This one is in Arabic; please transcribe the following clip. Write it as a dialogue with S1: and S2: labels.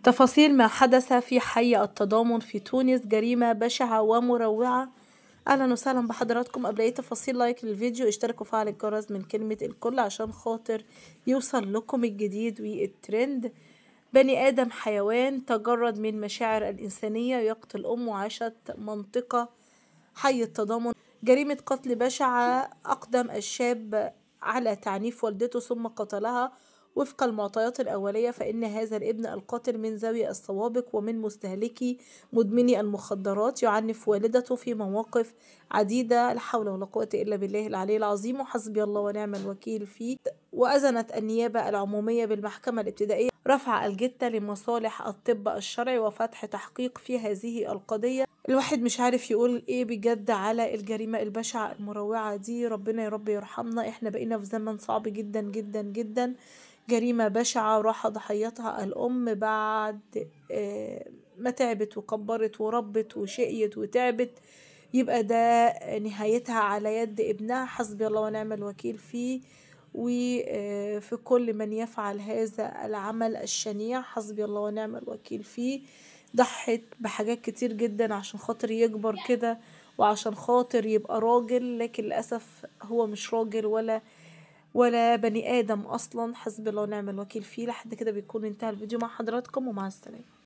S1: تفاصيل ما حدث في حي التضامن في تونس، جريمة بشعة ومروعة. أهلا وسهلا بحضراتكم. قبل أي تفاصيل لايك للفيديو، اشتركوا وفعل الجرس من كلمة الكل عشان خاطر يوصل لكم الجديد والترند. بني آدم حيوان تجرد من مشاعر الإنسانية يقتل أم وعاشت منطقة حي التضامن. جريمة قتل بشعة، أقدم الشاب على تعنيف والدته ثم قتلها. وفق المعطيات الأولية فإن هذا الابن القاتل من ذوي السوابق ومن مستهلكي مدمني المخدرات، يعنف والدته في مواقف عديدة. لا حول ولا قوة إلا بالله العلي العظيم، وحسبي الله ونعم الوكيل فيه. وأذنت النيابة العمومية بالمحكمة الابتدائية رفع الجثة لمصالح الطب الشرعي وفتح تحقيق في هذه القضية. الواحد مش عارف يقول ايه بجد على الجريمة البشعة المروعة دي. ربنا يا رب يرحمنا، احنا بقينا في زمن صعب جدا جدا جدا. جريمة بشعة راح ضحيتها الأم بعد ما تعبت وكبرت وربت وشقيت وتعبت، يبقى ده نهايتها على يد ابنها. حسبي الله ونعم الوكيل فيه وفي كل من يفعل هذا العمل الشنيع. حسبي الله ونعم الوكيل فيه. ضحت بحاجات كتير جدا عشان خاطر يكبر كده وعشان خاطر يبقى راجل، لكن للأسف هو مش راجل ولا بني آدم أصلا. حسبي الله ونعم الوكيل فيه. لحد كده بيكون انتهى الفيديو مع حضراتكم، ومع السلامة.